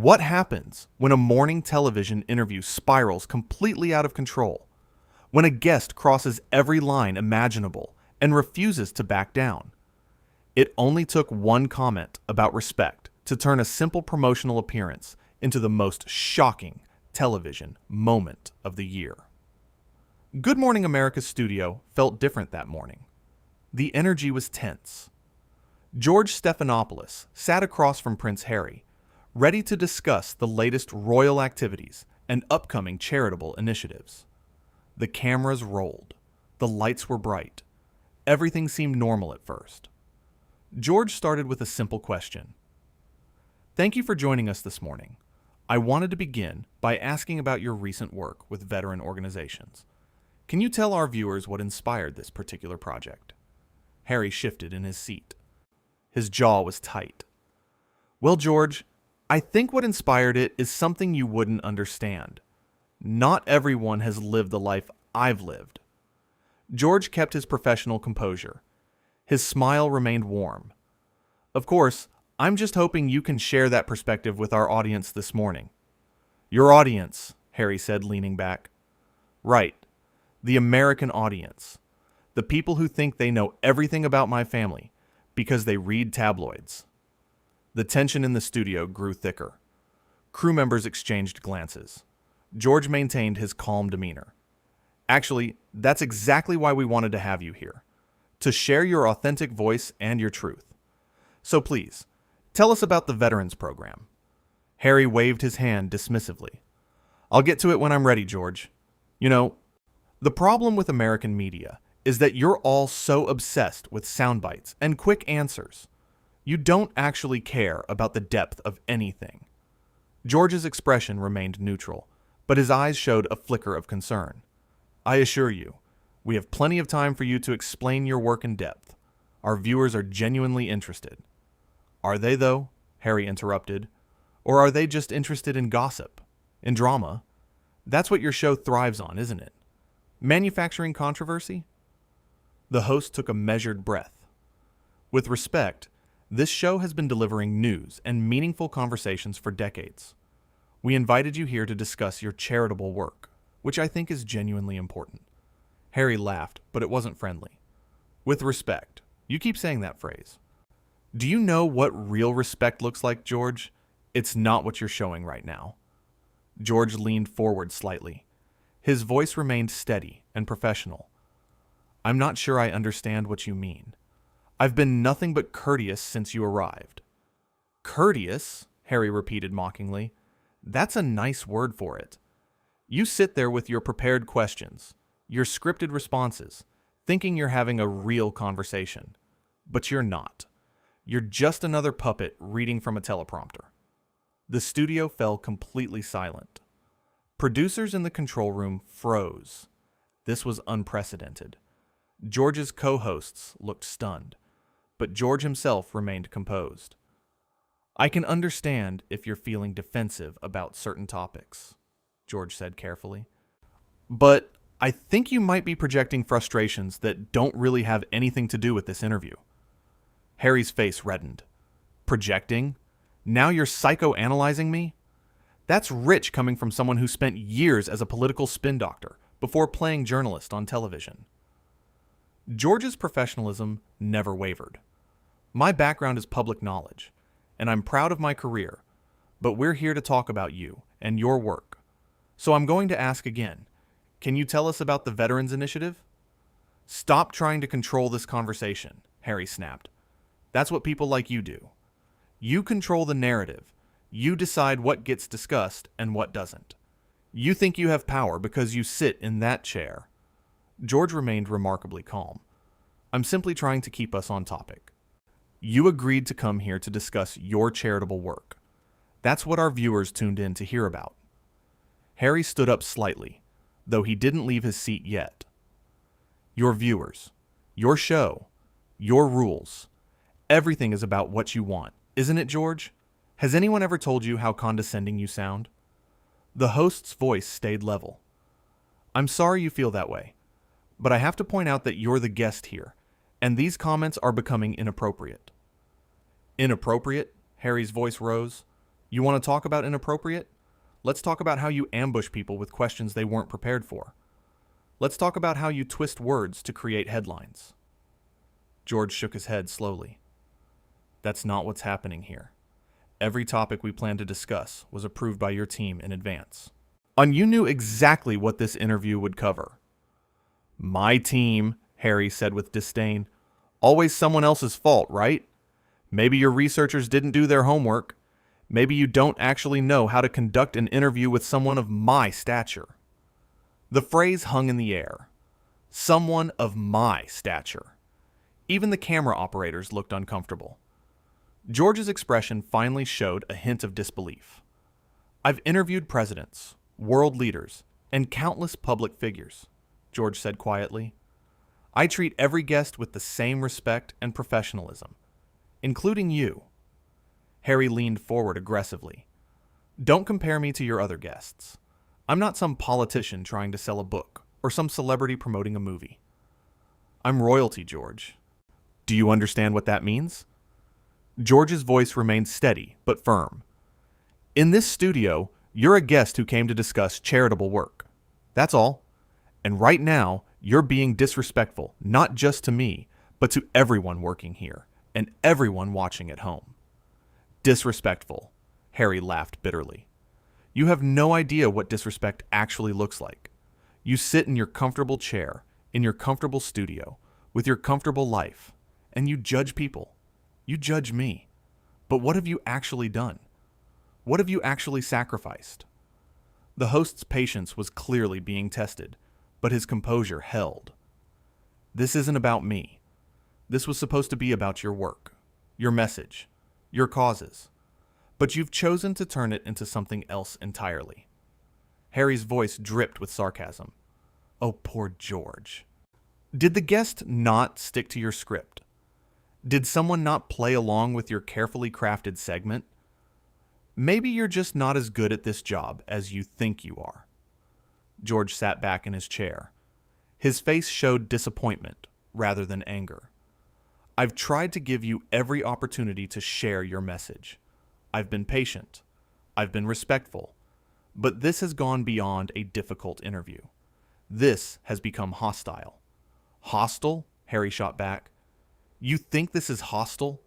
What happens when a morning television interview spirals completely out of control? When a guest crosses every line imaginable and refuses to back down? It only took one comment about respect to turn a simple promotional appearance into the most shocking television moment of the year. Good Morning America's studio felt different that morning. The energy was tense. George Stephanopoulos sat across from Prince Harry, ready to discuss the latest royal activities and upcoming charitable initiatives. The cameras rolled. The lights were bright. Everything seemed normal at first. George started with a simple question. Thank you for joining us this morning. I wanted to begin by asking about your recent work with veteran organizations. Can you tell our viewers what inspired this particular project? Harry shifted in his seat. His jaw was tight. Well, George, I think what inspired it is something you wouldn't understand. Not everyone has lived the life I've lived. George kept his professional composure. His smile remained warm. Of course, I'm just hoping you can share that perspective with our audience this morning. Your audience, Harry said, leaning back. Right. The American audience. The people who think they know everything about my family because they read tabloids. The tension in the studio grew thicker. Crew members exchanged glances. George maintained his calm demeanor. Actually, that's exactly why we wanted to have you here. To share your authentic voice and your truth. So please, tell us about the Veterans Program. Harry waved his hand dismissively. I'll get to it when I'm ready, George. You know, the problem with American media is that you're all so obsessed with sound bites and quick answers. You don't actually care about the depth of anything. George's expression remained neutral, but his eyes showed a flicker of concern. I assure you, we have plenty of time for you to explain your work in depth. Our viewers are genuinely interested. Are they, though? Harry interrupted. Or are they just interested in gossip, in drama? That's what your show thrives on, isn't it? Manufacturing controversy? The host took a measured breath. With respect, this show has been delivering news and meaningful conversations for decades. We invited you here to discuss your charitable work, which I think is genuinely important. Harry laughed, but it wasn't friendly. With respect. You keep saying that phrase. Do you know what real respect looks like, George? It's not what you're showing right now. George leaned forward slightly. His voice remained steady and professional. I'm not sure I understand what you mean. I've been nothing but courteous since you arrived. Courteous? Harry repeated mockingly. That's a nice word for it. You sit there with your prepared questions, your scripted responses, thinking you're having a real conversation. But you're not. You're just another puppet reading from a teleprompter. The studio fell completely silent. Producers in the control room froze. This was unprecedented. George's co-hosts looked stunned, but George himself remained composed. I can understand if you're feeling defensive about certain topics, George said carefully. But I think you might be projecting frustrations that don't really have anything to do with this interview. Harry's face reddened. Projecting? Now you're psychoanalyzing me? That's rich coming from someone who spent years as a political spin doctor before playing journalist on television. George's professionalism never wavered. My background is public knowledge, and I'm proud of my career, but we're here to talk about you and your work. So I'm going to ask again, can you tell us about the Veterans Initiative? Stop trying to control this conversation, Harry snapped. That's what people like you do. You control the narrative. You decide what gets discussed and what doesn't. You think you have power because you sit in that chair. George remained remarkably calm. I'm simply trying to keep us on topic. You agreed to come here to discuss your charitable work. That's what our viewers tuned in to hear about. Harry stood up slightly, though he didn't leave his seat yet. Your viewers, your show, your rules. Everything is about what you want, isn't it, George? Has anyone ever told you how condescending you sound? The host's voice stayed level. I'm sorry you feel that way, but I have to point out that you're the guest here, and these comments are becoming inappropriate. Inappropriate? Harry's voice rose. You want to talk about inappropriate? Let's talk about how you ambush people with questions they weren't prepared for. Let's talk about how you twist words to create headlines. George shook his head slowly. That's not what's happening here. Every topic we planned to discuss was approved by your team in advance. And you knew exactly what this interview would cover. My team, Harry said with disdain. Always someone else's fault, right? Maybe your researchers didn't do their homework. Maybe you don't actually know how to conduct an interview with someone of my stature. The phrase hung in the air. Someone of my stature. Even the camera operators looked uncomfortable. George's expression finally showed a hint of disbelief. I've interviewed presidents, world leaders, and countless public figures, George said quietly. I treat every guest with the same respect and professionalism, including you. Harry leaned forward aggressively. Don't compare me to your other guests. I'm not some politician trying to sell a book or some celebrity promoting a movie. I'm royalty, George. Do you understand what that means? George's voice remained steady but firm. In this studio, you're a guest who came to discuss charitable work. That's all. And right now, you're being disrespectful, not just to me, but to everyone working here and everyone watching at home. Disrespectful, Harry laughed bitterly. You have no idea what disrespect actually looks like. You sit in your comfortable chair, in your comfortable studio, with your comfortable life, and you judge people. You judge me. But what have you actually done? What have you actually sacrificed? The host's patience was clearly being tested, but his composure held. This isn't about me. This was supposed to be about your work, your message, your causes. But you've chosen to turn it into something else entirely. Harry's voice dripped with sarcasm. Oh, poor George. Did the guest not stick to your script? Did someone not play along with your carefully crafted segment? Maybe you're just not as good at this job as you think you are. George sat back in his chair. His face showed disappointment rather than anger. I've tried to give you every opportunity to share your message. I've been patient. I've been respectful. But this has gone beyond a difficult interview. This has become hostile. Hostile? Harry shot back. You think this is hostile?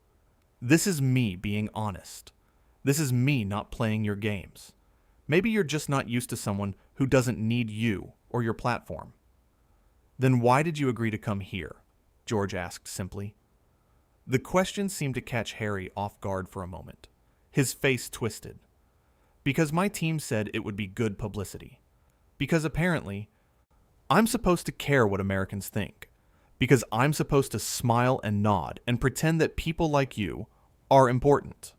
This is me being honest. This is me not playing your games. Maybe you're just not used to someone who doesn't need you or your platform. Then why did you agree to come here? George asked simply. The question seemed to catch Harry off guard for a moment. His face twisted. Because my team said it would be good publicity. Because apparently, I'm supposed to care what Americans think. Because I'm supposed to smile and nod and pretend that people like you are important.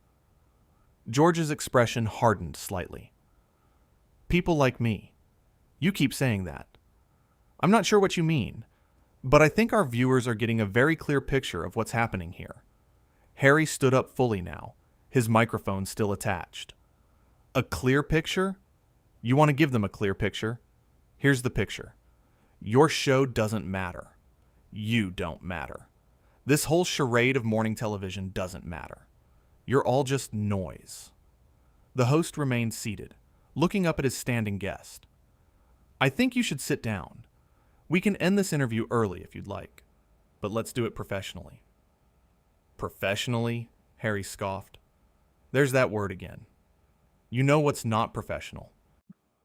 George's expression hardened slightly. People like me. You keep saying that. I'm not sure what you mean, but I think our viewers are getting a very clear picture of what's happening here. Harry stood up fully now, his microphone still attached. A clear picture? You want to give them a clear picture? Here's the picture. Your show doesn't matter. You don't matter. This whole charade of morning television doesn't matter. You're all just noise. The host remained seated, looking up at his standing guest. I think you should sit down. We can end this interview early if you'd like, but let's do it professionally. Professionally? Harry scoffed. There's that word again. You know what's not professional.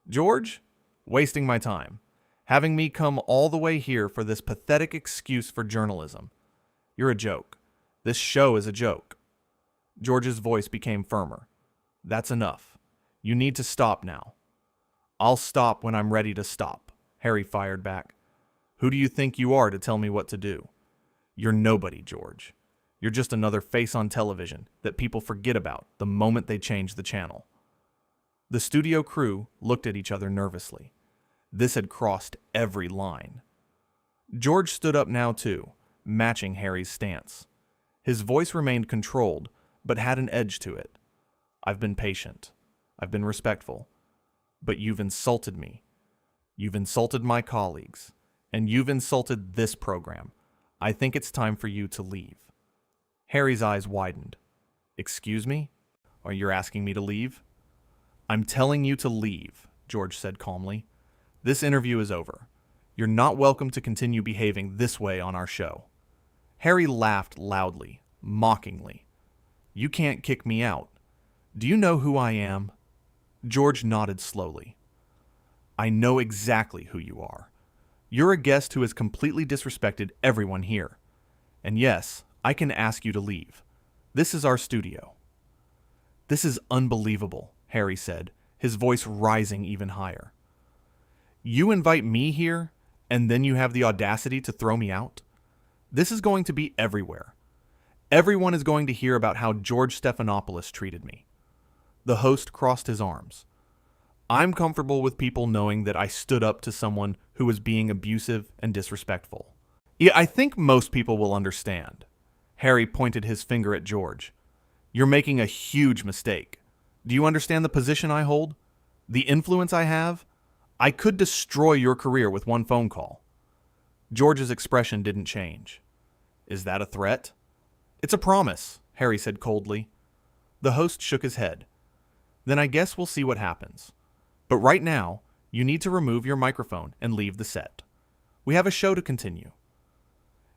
George? Wasting my time. Having me come all the way here for this pathetic excuse for journalism. You're a joke. This show is a joke. George's voice became firmer. That's enough. You need to stop now. I'll stop when I'm ready to stop, Harry fired back. Who do you think you are to tell me what to do? You're nobody, George. You're just another face on television that people forget about the moment they change the channel. The studio crew looked at each other nervously. This had crossed every line. George stood up now too, matching Harry's stance. His voice remained controlled, but had an edge to it. I've been patient. I've been respectful. But you've insulted me. You've insulted my colleagues. And you've insulted this program. I think it's time for you to leave. Harry's eyes widened. Excuse me? Or you're asking me to leave? I'm telling you to leave, George said calmly. This interview is over. You're not welcome to continue behaving this way on our show. Harry laughed loudly, mockingly. You can't kick me out. Do you know who I am? George nodded slowly. I know exactly who you are. You're a guest who has completely disrespected everyone here. And yes, I can ask you to leave. This is our studio. This is unbelievable, Harry said, his voice rising even higher. You invite me here, and then you have the audacity to throw me out? This is going to be everywhere. Everyone is going to hear about how George Stephanopoulos treated me. The host crossed his arms. I'm comfortable with people knowing that I stood up to someone who was being abusive and disrespectful. Yeah, I think most people will understand. Harry pointed his finger at George. You're making a huge mistake. Do you understand the position I hold? The influence I have? I could destroy your career with one phone call. George's expression didn't change. Is that a threat? It's a promise, Harry said coldly. The host shook his head. Then I guess we'll see what happens. But right now, you need to remove your microphone and leave the set. We have a show to continue.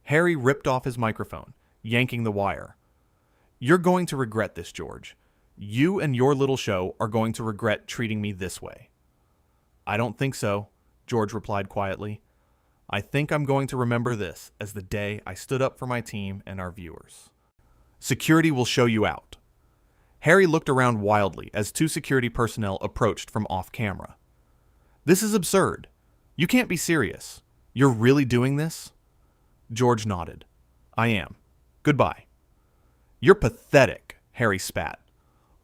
Harry ripped off his microphone, yanking the wire. You're going to regret this, George. You and your little show are going to regret treating me this way. I don't think so, George replied quietly. I think I'm going to remember this as the day I stood up for my team and our viewers. Security will show you out. Harry looked around wildly as two security personnel approached from off-camera. This is absurd. You can't be serious. You're really doing this? George nodded. I am. Goodbye. You're pathetic, Harry spat.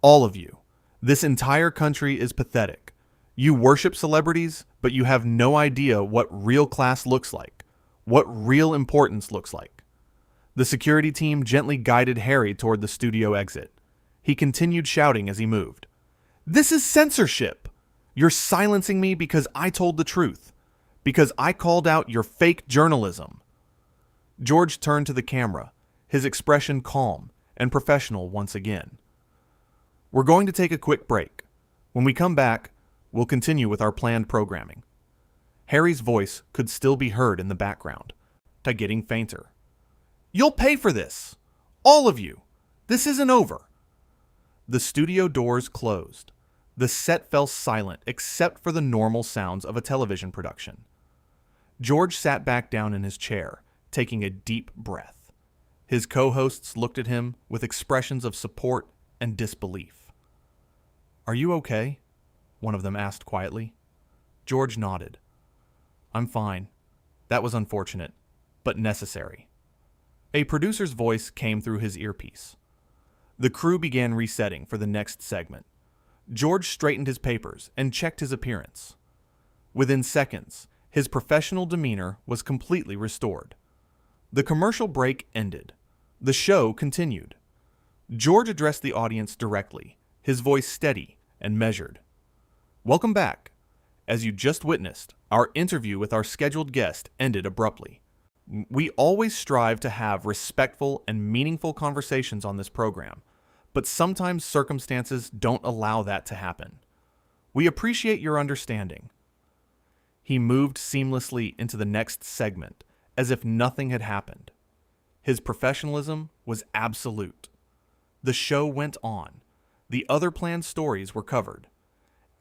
All of you. This entire country is pathetic. You worship celebrities, but you have no idea what real class looks like, what real importance looks like. The security team gently guided Harry toward the studio exit. He continued shouting as he moved. This is censorship! You're silencing me because I told the truth, because I called out your fake journalism. George turned to the camera, his expression calm and professional once again. We're going to take a quick break. When we come back, we'll continue with our planned programming. Harry's voice could still be heard in the background, getting fainter. You'll pay for this! All of you! This isn't over! The studio doors closed. The set fell silent except for the normal sounds of a television production. George sat back down in his chair, taking a deep breath. His co-hosts looked at him with expressions of support and disbelief. Are you okay? One of them asked quietly. George nodded. I'm fine. That was unfortunate, but necessary. A producer's voice came through his earpiece. The crew began resetting for the next segment. George straightened his papers and checked his appearance. Within seconds, his professional demeanor was completely restored. The commercial break ended. The show continued. George addressed the audience directly, his voice steady and measured. Welcome back. As you just witnessed, our interview with our scheduled guest ended abruptly. We always strive to have respectful and meaningful conversations on this program, but sometimes circumstances don't allow that to happen. We appreciate your understanding. He moved seamlessly into the next segment, as if nothing had happened. His professionalism was absolute. The show went on. The other planned stories were covered.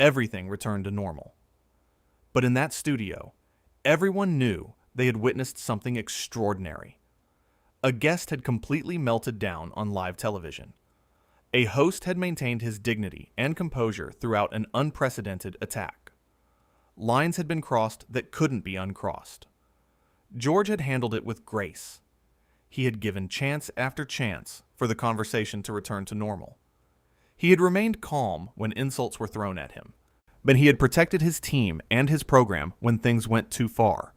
Everything returned to normal. But in that studio, everyone knew they had witnessed something extraordinary. A guest had completely melted down on live television. A host had maintained his dignity and composure throughout an unprecedented attack. Lines had been crossed that couldn't be uncrossed. George had handled it with grace. He had given chance after chance for the conversation to return to normal. He had remained calm when insults were thrown at him, but he had protected his team and his program when things went too far.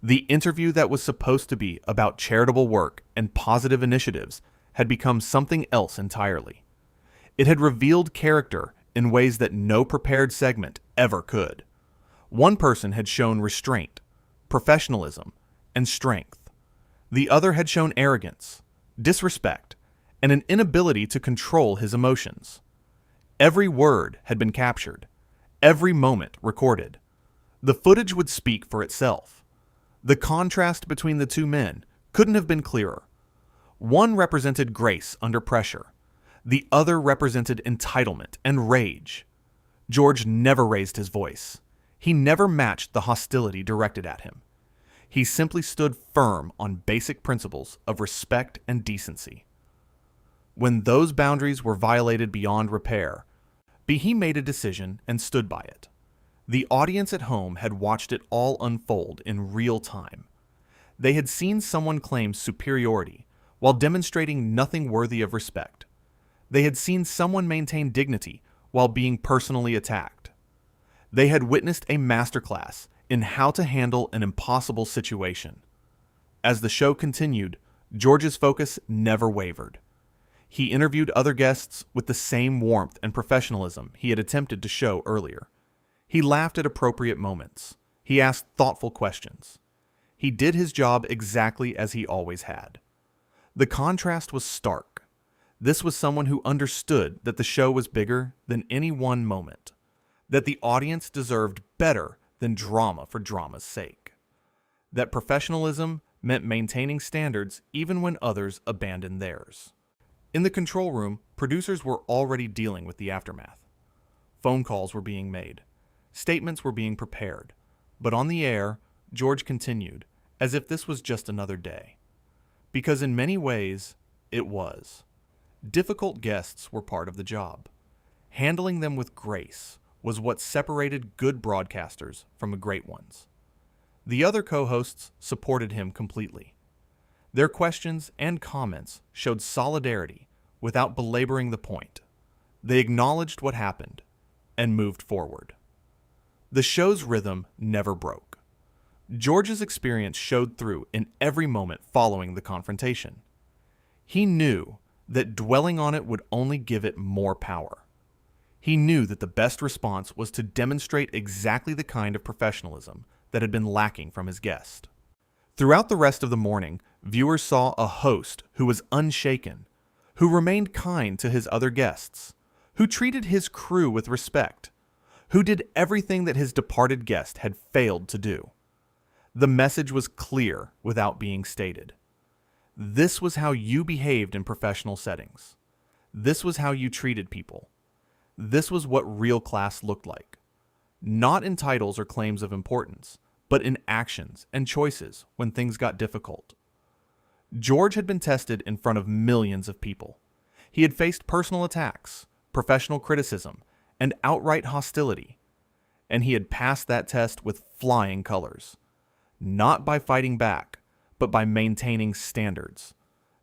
The interview that was supposed to be about charitable work and positive initiatives had become something else entirely. It had revealed character in ways that no prepared segment ever could. One person had shown restraint, professionalism, and strength. The other had shown arrogance, disrespect, and an inability to control his emotions. Every word had been captured, every moment recorded. The footage would speak for itself. The contrast between the two men couldn't have been clearer. One represented grace under pressure. The other represented entitlement and rage. George never raised his voice. He never matched the hostility directed at him. He simply stood firm on basic principles of respect and decency. When those boundaries were violated beyond repair, he made a decision and stood by it. The audience at home had watched it all unfold in real time. They had seen someone claim superiority while demonstrating nothing worthy of respect. They had seen someone maintain dignity while being personally attacked. They had witnessed a masterclass in how to handle an impossible situation. As the show continued, George's focus never wavered. He interviewed other guests with the same warmth and professionalism he had attempted to show earlier. He laughed at appropriate moments. He asked thoughtful questions. He did his job exactly as he always had. The contrast was stark. This was someone who understood that the show was bigger than any one moment, that the audience deserved better than drama for drama's sake, that professionalism meant maintaining standards even when others abandoned theirs. In the control room, producers were already dealing with the aftermath. Phone calls were being made. Statements were being prepared. But on the air, George continued, as if this was just another day. Because in many ways, it was. Difficult guests were part of the job. Handling them with grace was what separated good broadcasters from great ones. The other co-hosts supported him completely. Their questions and comments showed solidarity without belaboring the point. They acknowledged what happened and moved forward. The show's rhythm never broke. George's experience showed through in every moment following the confrontation. He knew that dwelling on it would only give it more power. He knew that the best response was to demonstrate exactly the kind of professionalism that had been lacking from his guest. Throughout the rest of the morning, viewers saw a host who was unshaken, who remained kind to his other guests, who treated his crew with respect, who did everything that his departed guest had failed to do. The message was clear without being stated. This was how you behaved in professional settings. This was how you treated people. This was what real class looked like. Not in titles or claims of importance, but in actions and choices when things got difficult. George had been tested in front of millions of people. He had faced personal attacks, professional criticism, and outright hostility. And he had passed that test with flying colors. Not by fighting back, but by maintaining standards.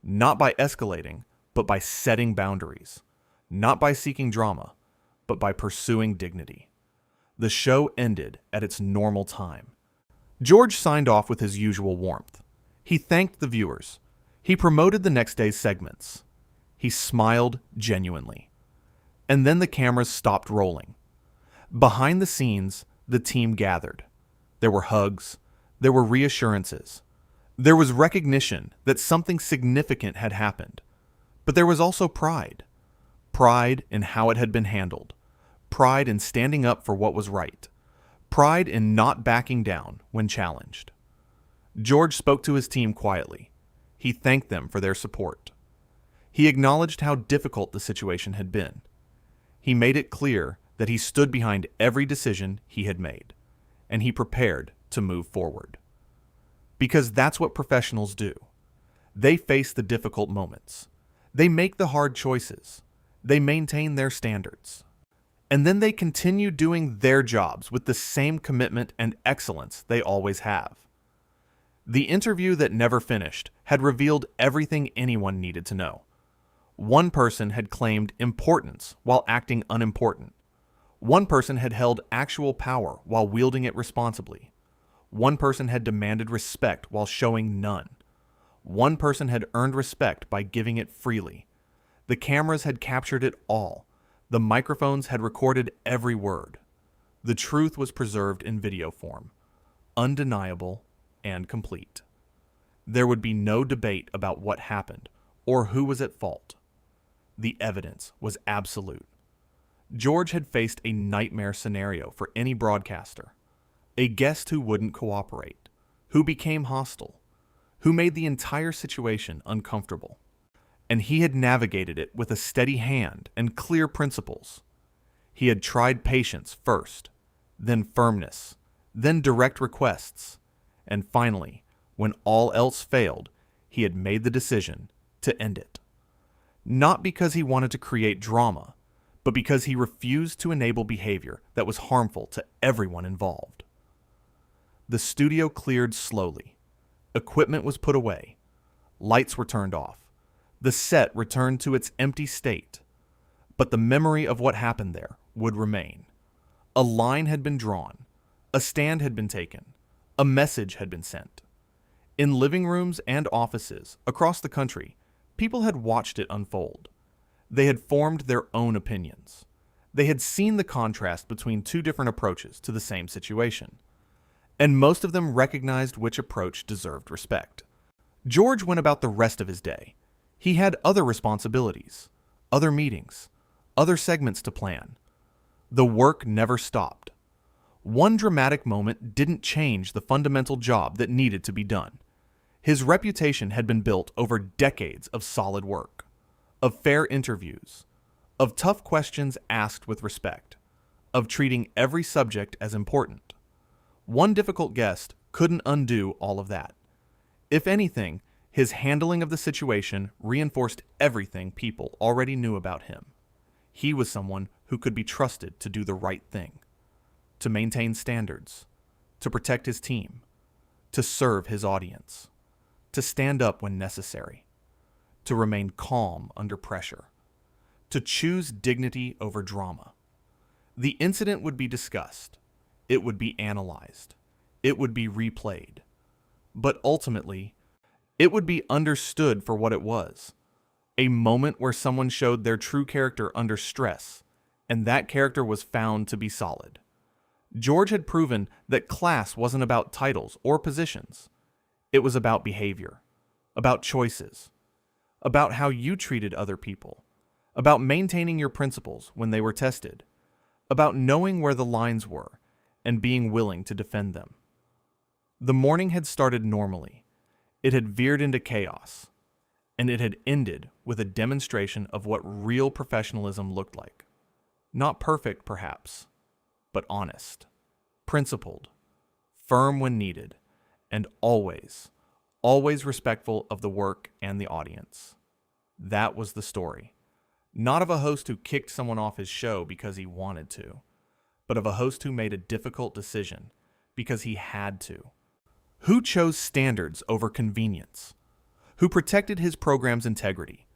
Not by escalating, but by setting boundaries. Not by seeking drama, but by pursuing dignity. The show ended at its normal time. George signed off with his usual warmth. He thanked the viewers. He promoted the next day's segments. He smiled genuinely. And then the cameras stopped rolling. Behind the scenes, the team gathered. There were hugs. There were reassurances. There was recognition that something significant had happened. But there was also pride. Pride in how it had been handled. Pride in standing up for what was right. Pride in not backing down when challenged. George spoke to his team quietly. He thanked them for their support. He acknowledged how difficult the situation had been. He made it clear that he stood behind every decision he had made, and he prepared to move forward. Because that's what professionals do. They face the difficult moments. They make the hard choices. They maintain their standards. And then they continue doing their jobs with the same commitment and excellence they always have. The interview that never finished had revealed everything anyone needed to know. One person had claimed importance while acting unimportant. One person had held actual power while wielding it responsibly. One person had demanded respect while showing none. One person had earned respect by giving it freely. The cameras had captured it all. The microphones had recorded every word. The truth was preserved in video form, undeniable and complete. There would be no debate about what happened or who was at fault. The evidence was absolute. George had faced a nightmare scenario for any broadcaster. A guest who wouldn't cooperate, who became hostile, who made the entire situation uncomfortable. And he had navigated it with a steady hand and clear principles. He had tried patience first, then firmness, then direct requests, and finally, when all else failed, he had made the decision to end it. Not because he wanted to create drama, but because he refused to enable behavior that was harmful to everyone involved. The studio cleared slowly. Equipment was put away. Lights were turned off. The set returned to its empty state. But the memory of what happened there would remain. A line had been drawn. A stand had been taken. A message had been sent. In living rooms and offices across the country, people had watched it unfold. They had formed their own opinions. They had seen the contrast between two different approaches to the same situation. And most of them recognized which approach deserved respect. George went about the rest of his day. He had other responsibilities, other meetings, other segments to plan. The work never stopped. One dramatic moment didn't change the fundamental job that needed to be done. His reputation had been built over decades of solid work, of fair interviews, of tough questions asked with respect, of treating every subject as important. One difficult guest couldn't undo all of that. If anything, his handling of the situation reinforced everything people already knew about him. He was someone who could be trusted to do the right thing, to maintain standards, to protect his team, to serve his audience, to stand up when necessary, to remain calm under pressure, to choose dignity over drama. The incident would be discussed. It would be analyzed. It would be replayed. But ultimately, it would be understood for what it was. A moment where someone showed their true character under stress, and that character was found to be solid. George had proven that class wasn't about titles or positions. It was about behavior, about choices, about how you treated other people, about maintaining your principles when they were tested, about knowing where the lines were and being willing to defend them. The morning had started normally. It had veered into chaos, and it had ended with a demonstration of what real professionalism looked like. Not perfect, perhaps, but honest, principled, firm when needed, and always respectful of the work and the audience. That was the story. Not of a host who kicked someone off his show because he wanted to, but of a host who made a difficult decision because he had to. Who chose standards over convenience? Who protected his program's integrity?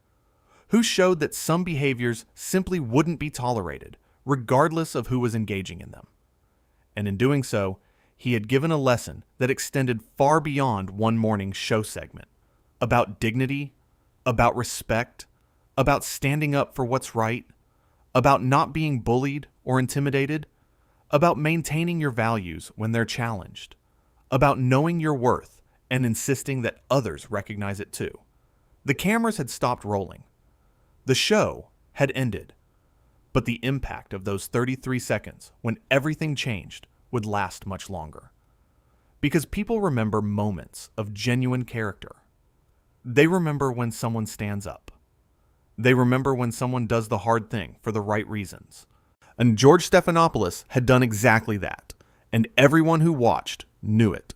Who showed that some behaviors simply wouldn't be tolerated, regardless of who was engaging in them? And in doing so, he had given a lesson that extended far beyond one morning's show segment, about dignity, about respect, about standing up for what's right, about not being bullied or intimidated, about maintaining your values when they're challenged, about knowing your worth and insisting that others recognize it too. The cameras had stopped rolling. The show had ended. But the impact of those 33 seconds when everything changed would last much longer. Because people remember moments of genuine character. They remember when someone stands up. They remember when someone does the hard thing for the right reasons. And George Stephanopoulos had done exactly that, and everyone who watched knew it.